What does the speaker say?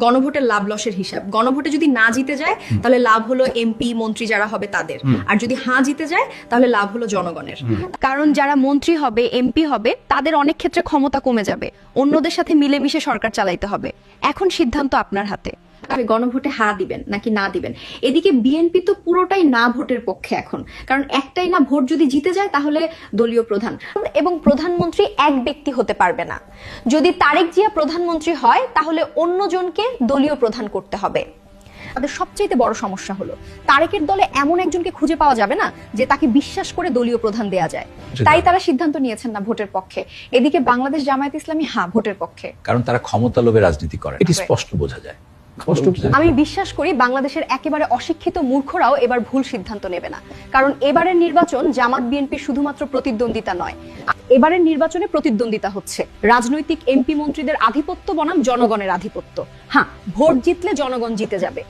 গণভোটের লাভ লসের হিসাব। গণভোটে যদি না জিতে যায় তাহলে লাভ হলো এমপি মন্ত্রী যারা হবে তাদের, আর যদি হ্যাঁ জিতে যায় তাহলে লাভ হলো জনগণের। কারণ যারা মন্ত্রী হবে, এমপি হবে, তাদের অনেক ক্ষেত্রে ক্ষমতা কমে যাবে, অন্যদের সাথে মিলেমিশে সরকার চালাইতে হবে। এখন সিদ্ধান্ত আপনার হাতে। আপনি গণভোটে হ্যাঁ দিবেন নাকি না দিবেন। এদিকে বিএনপি তো পুরোটাই না ভোটের পক্ষে এখন, কারণ একটাই না ভোট যদি জিতে যায় তাহলে দলীয় প্রধান এবং প্রধানমন্ত্রী এক ব্যক্তি হতে পারবে না। যদি তারেক জিয়া প্রধানমন্ত্রী হয় তাহলে অন্যজনকে দলীয় প্রধান করতে হবে। তাদের সবচেয়ে বড় সমস্যা হলো তারেকের দলে এমন একজনকে খুঁজে পাওয়া যাবে না যে তাকে বিশ্বাস করে দলীয় প্রধান দেয়া যায়। তাই তারা সিদ্ধান্ত নিয়েছেন না ভোটের পক্ষে। এদিকে বাংলাদেশ জামায়াত ইসলামী হ্যাঁ ভোটের পক্ষে, কারণ তারা ক্ষমতা লোভে রাজনীতি করে, এটি স্পষ্ট বোঝা যায়। আমি বিশ্বাস করি বাংলাদেশের একেবারে অশিক্ষিত মূর্খরাও এবার ভুল সিদ্ধান্ত নেবে না। কারণ এবারের নির্বাচন জামাত বিএনপি শুধুমাত্র প্রতিদ্বন্দ্বিতা নয়, এবারের নির্বাচনে প্রতিদ্বন্দ্বিতা হচ্ছে রাজনৈতিক এমপি মন্ত্রীদের আধিপত্য বনাম জনগণের আধিপত্য। হ্যাঁ, ভোট জিতলে জনগণ জিতে যাবে,